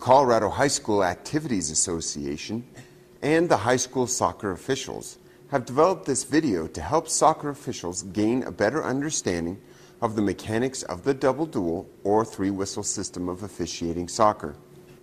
Colorado High School Activities Association and the high school soccer officials have developed this video to help soccer officials gain a better understanding of the mechanics of the double duel or three-whistle system of officiating soccer.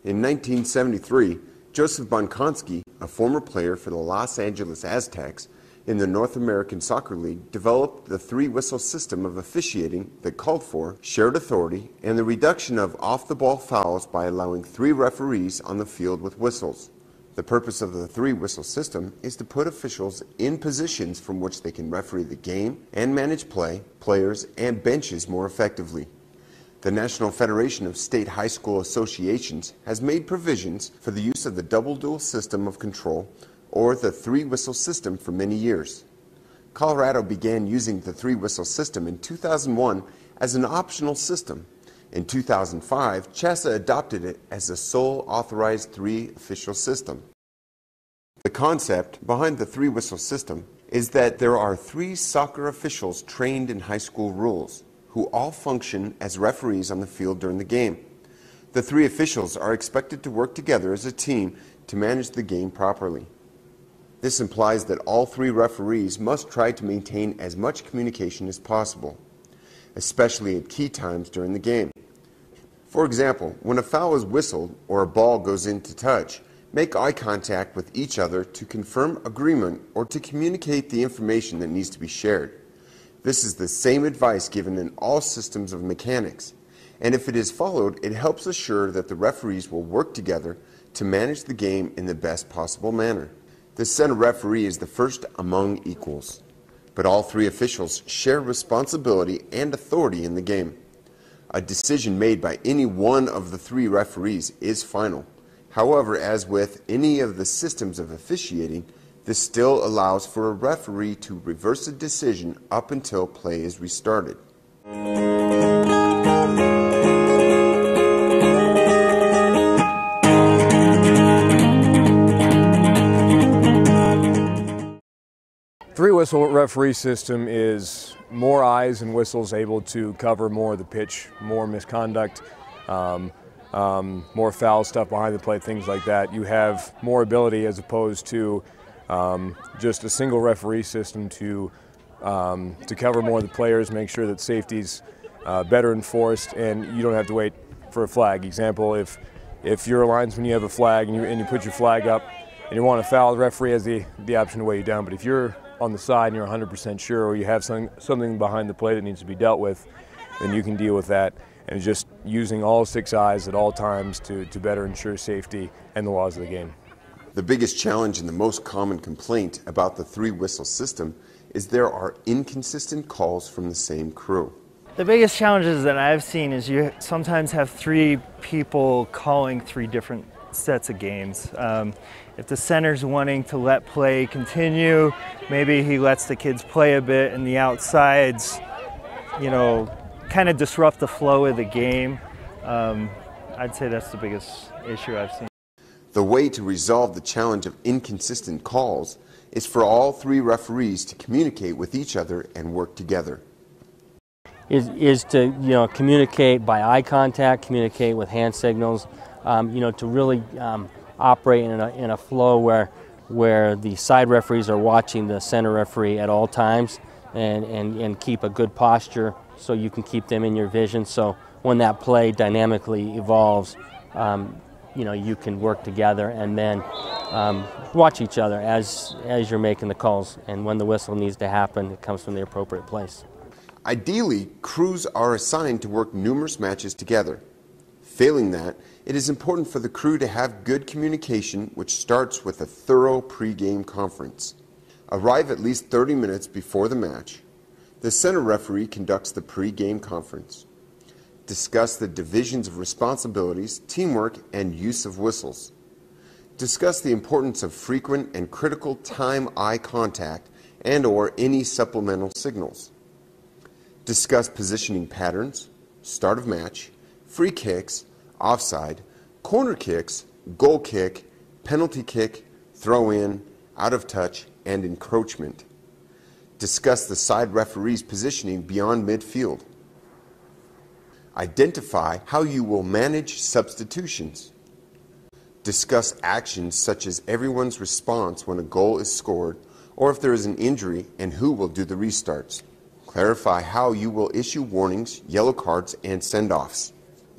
In 1973, Joseph Bonkonski, a former player for the Los Angeles Aztecs in the North American Soccer League, developed the three-whistle system of officiating that called for shared authority and the reduction of off-the-ball fouls by allowing 3 referees on the field with whistles. The purpose of the three-whistle system is to put officials in positions from which they can referee the game and manage play, players, and benches more effectively. The National Federation of State High School Associations has made provisions for the use of the double duel system of control or the three-whistle system for many years. Colorado began using the three-whistle system in 2001 as an optional system. In 2005, CHSAA adopted it as the sole authorized three-official system. The concept behind the three-whistle system is that there are 3 soccer officials trained in high school rules who all function as referees on the field during the game. The 3 officials are expected to work together as a team to manage the game properly. This implies that all 3 referees must try to maintain as much communication as possible, especially at key times during the game. For example, when a foul is whistled or a ball goes into touch, make eye contact with each other to confirm agreement or to communicate the information that needs to be shared. This is the same advice given in all systems of mechanics, and if it is followed, it helps assure that the referees will work together to manage the game in the best possible manner. The center referee is the first among equals, but all 3 officials share responsibility and authority in the game. A decision made by any one of the 3 referees is final. However, as with any of the systems of officiating, this still allows for a referee to reverse a decision up until play is restarted. Three-whistle referee system is more eyes and whistles able to cover more of the pitch, more misconduct, more foul stuff behind the play, things like that. You have more ability as opposed to just a single referee system to cover more of the players, make sure that safety's better enforced, and you don't have to wait for a flag. Example, if you're a linesman, you have a flag and you put your flag up and you want to foul, the referee has the option to weigh you down. But if you're on the side and you're 100% sure, or you have something behind the play that needs to be dealt with, then you can deal with that. And just using all 6 eyes at all times to better ensure safety and the laws of the game. The biggest challenge and the most common complaint about the three-whistle system is there are inconsistent calls from the same crew. The biggest challenges that I've seen is you sometimes have 3 people calling 3 different sets of games. If the center's wanting to let play continue, maybe he lets the kids play a bit and the outsides, kind of disrupt the flow of the game. I'd say that's the biggest issue I've seen. The way to resolve the challenge of inconsistent calls is for all 3 referees to communicate with each other and work together. Is to communicate by eye contact, communicate with hand signals, to really operate in a flow where the side referees are watching the center referee at all times and keep a good posture so you can keep them in your vision. So when that play dynamically evolves, you can work together and then watch each other as you're making the calls. And when the whistle needs to happen, it comes from the appropriate place. Ideally, crews are assigned to work numerous matches together. Failing that, it is important for the crew to have good communication, which starts with a thorough pre-game conference. Arrive at least 30 minutes before the match. The center referee conducts the pre-game conference. Discuss the divisions of responsibilities, teamwork, and use of whistles. Discuss the importance of frequent and critical time eye contact and/or any supplemental signals. Discuss positioning patterns, start of match, free kicks, offside, corner kicks, goal kick, penalty kick, throw in, out of touch, and encroachment. Discuss the side referee's positioning beyond midfield. Identify how you will manage substitutions. Discuss actions such as everyone's response when a goal is scored, or if there is an injury and who will do the restarts. Clarify how you will issue warnings, yellow cards, and send-offs.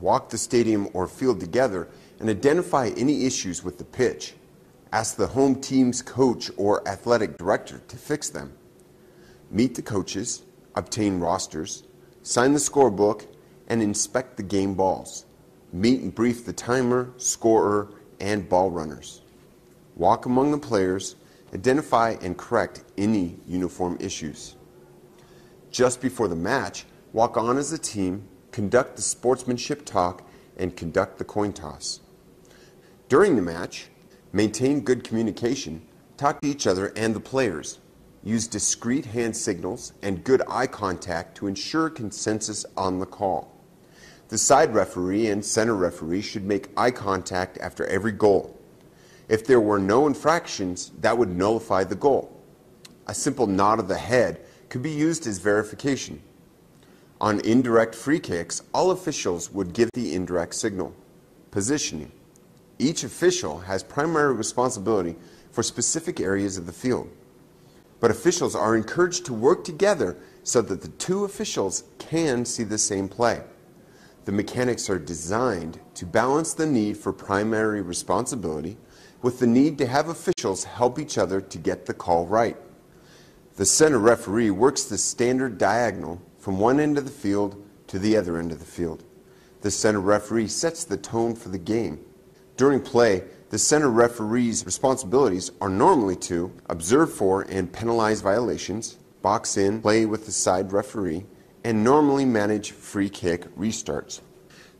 Walk the stadium or field together and identify any issues with the pitch. Ask the home team's coach or athletic director to fix them. Meet the coaches, obtain rosters, sign the scorebook, and inspect the game balls. Meet and brief the timer, scorer, and ball runners. Walk among the players, identify and correct any uniform issues. Just before the match, walk on as a team, conduct the sportsmanship talk, and conduct the coin toss. During the match, maintain good communication, talk to each other and the players. Use discreet hand signals and good eye contact to ensure consensus on the call. The side referee and center referee should make eye contact after every goal. If there were no infractions, that would nullify the goal. A simple nod of the head could be used as verification. On indirect free kicks, all officials would give the indirect signal. Positioning. Each official has primary responsibility for specific areas of the field, but officials are encouraged to work together so that the two officials can see the same play. The mechanics are designed to balance the need for primary responsibility with the need to have officials help each other to get the call right. The center referee works the standard diagonal from one end of the field to the other end of the field. The center referee sets the tone for the game. During play, the center referee's responsibilities are normally to observe for and penalize violations, box in, play with the side referee, and normally manage free kick restarts.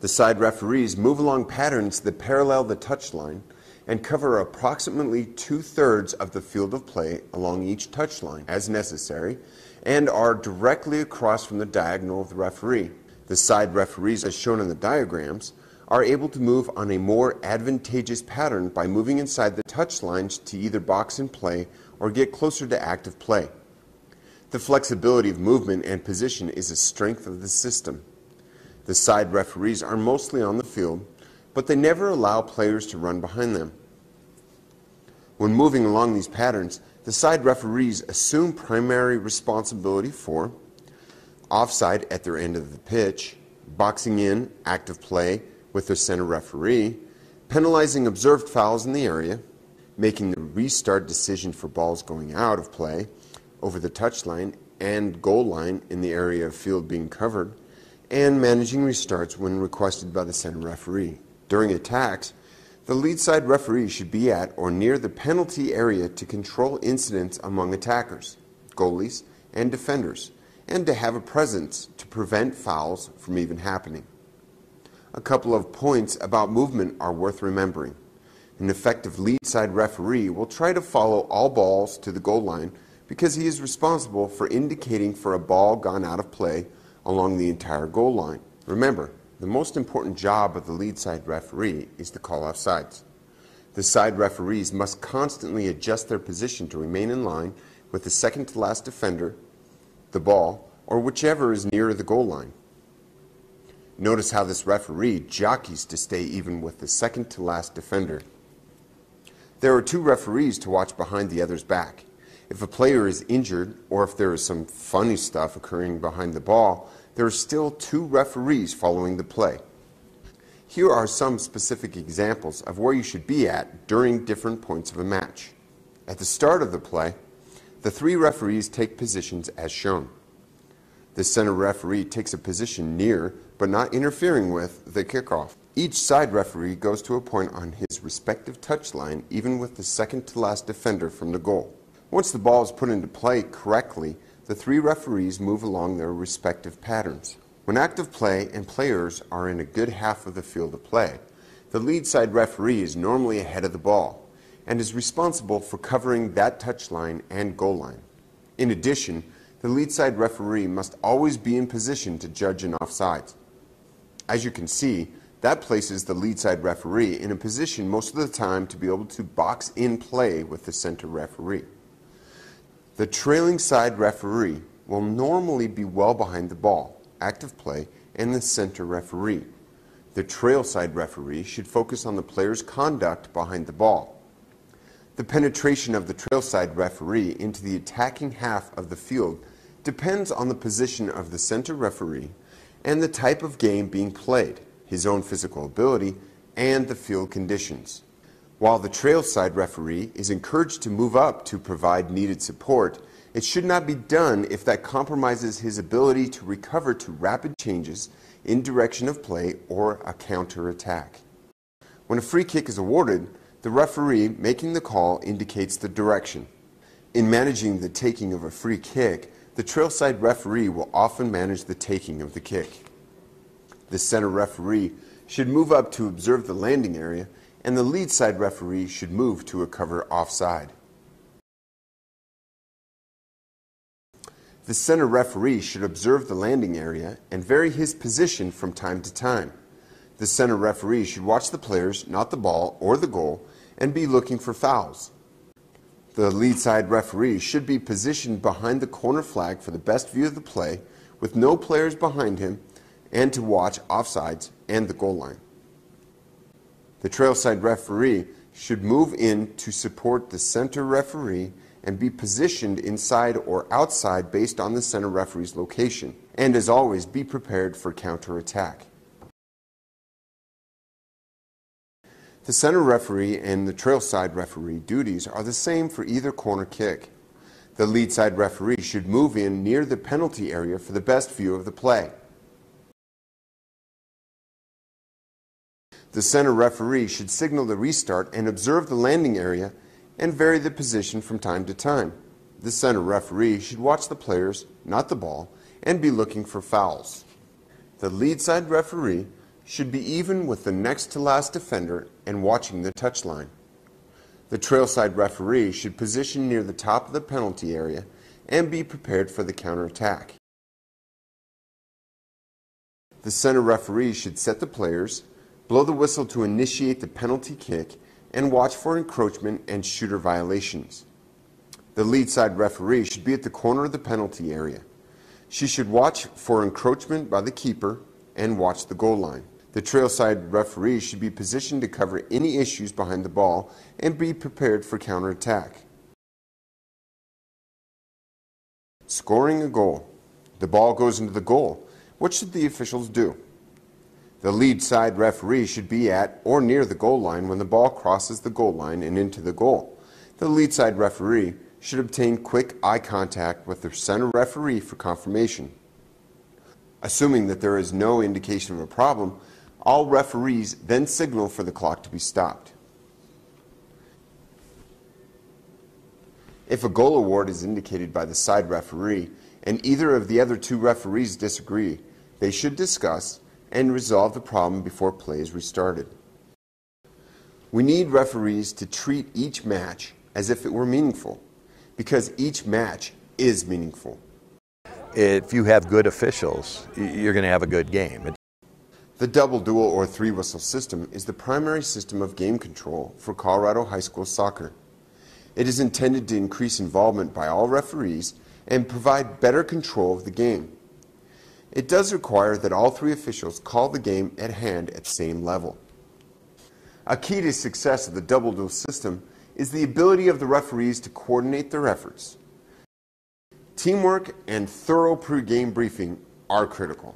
The side referees move along patterns that parallel the touchline and cover approximately 2/3 of the field of play along each touchline as necessary and are directly across from the diagonal of the referee. The side referees, as shown in the diagrams, are able to move on a more advantageous pattern by moving inside the touchlines to either box and play or get closer to active play. The flexibility of movement and position is a strength of the system. The side referees are mostly on the field, but they never allow players to run behind them. When moving along these patterns, the side referees assume primary responsibility for offside at their end of the pitch, boxing in, active play with their center referee, penalizing observed fouls in the area, making the restart decision for balls going out of play, over the touchline and goal line in the area of field being covered, and managing restarts when requested by the center referee. During attacks, the lead side referee should be at or near the penalty area to control incidents among attackers, goalies, and defenders, and to have a presence to prevent fouls from even happening. A couple of points about movement are worth remembering. An effective lead side referee will try to follow all balls to the goal line because he is responsible for indicating for a ball gone out of play along the entire goal line. Remember, the most important job of the lead side referee is to call offsides. The side referees must constantly adjust their position to remain in line with the second to last defender, the ball, or whichever is nearer the goal line. Notice how this referee jockeys to stay even with the second to last defender. There are two referees to watch behind the other's back. If a player is injured or if there is some funny stuff occurring behind the ball, there are still two referees following the play. Here are some specific examples of where you should be at during different points of a match. At the start of the play, the three referees take positions as shown. The center referee takes a position near, but not interfering with, the kickoff. Each side referee goes to a point on his respective touchline, even with the second to last defender from the goal. Once the ball is put into play correctly, the three referees move along their respective patterns. When active play and players are in a good half of the field of play, the lead side referee is normally ahead of the ball and is responsible for covering that touchline and goal line. In addition, the lead side referee must always be in position to judge an offside. As you can see, that places the lead side referee in a position most of the time to be able to box in play with the center referee. The trailing side referee will normally be well behind the ball, active play, and the center referee. The trailside referee should focus on the player's conduct behind the ball. The penetration of the trailside referee into the attacking half of the field depends on the position of the center referee and the type of game being played, his own physical ability, and the field conditions. While the trailside referee is encouraged to move up to provide needed support, it should not be done if that compromises his ability to recover to rapid changes in direction of play or a counter-attack. When a free kick is awarded, the referee making the call indicates the direction. In managing the taking of a free kick, the trailside referee will often manage the taking of the kick. The center referee should move up to observe the landing area, and the lead side referee should move to a cover offside. The center referee should observe the landing area and vary his position from time to time. The center referee should watch the players, not the ball or the goal, and be looking for fouls. The lead side referee should be positioned behind the corner flag for the best view of the play, with no players behind him, and to watch offsides and the goal line. The trailside referee should move in to support the center referee and be positioned inside or outside based on the center referee's location, and as always be prepared for counterattack. The center referee and the trailside referee duties are the same for either corner kick. The lead side referee should move in near the penalty area for the best view of the play. The center referee should signal the restart and observe the landing area and vary the position from time to time. The center referee should watch the players, not the ball, and be looking for fouls. The lead side referee should be even with the next to last defender and watching the touchline. The trailside referee should position near the top of the penalty area and be prepared for the counterattack. The center referee should set the players, blow the whistle to initiate the penalty kick, and watch for encroachment and shooter violations. The lead side referee should be at the corner of the penalty area. She should watch for encroachment by the keeper and watch the goal line. The trailside referee should be positioned to cover any issues behind the ball and be prepared for counterattack. Scoring a goal. The ball goes into the goal. What should the officials do? The lead side referee should be at or near the goal line when the ball crosses the goal line and into the goal. The lead side referee should obtain quick eye contact with the center referee for confirmation. Assuming that there is no indication of a problem, all referees then signal for the clock to be stopped. If a goal award is indicated by the side referee and either of the other two referees disagree, they should discuss and resolve the problem before play is restarted. We need referees to treat each match as if it were meaningful, because each match is meaningful. If you have good officials, you're going to have a good game. The double, dual, or three-whistle system is the primary system of game control for Colorado high school soccer. It is intended to increase involvement by all referees and provide better control of the game. It does require that all three officials call the game at hand at the same level. A key to success of the double duel system is the ability of the referees to coordinate their efforts. Teamwork and thorough pre-game briefing are critical.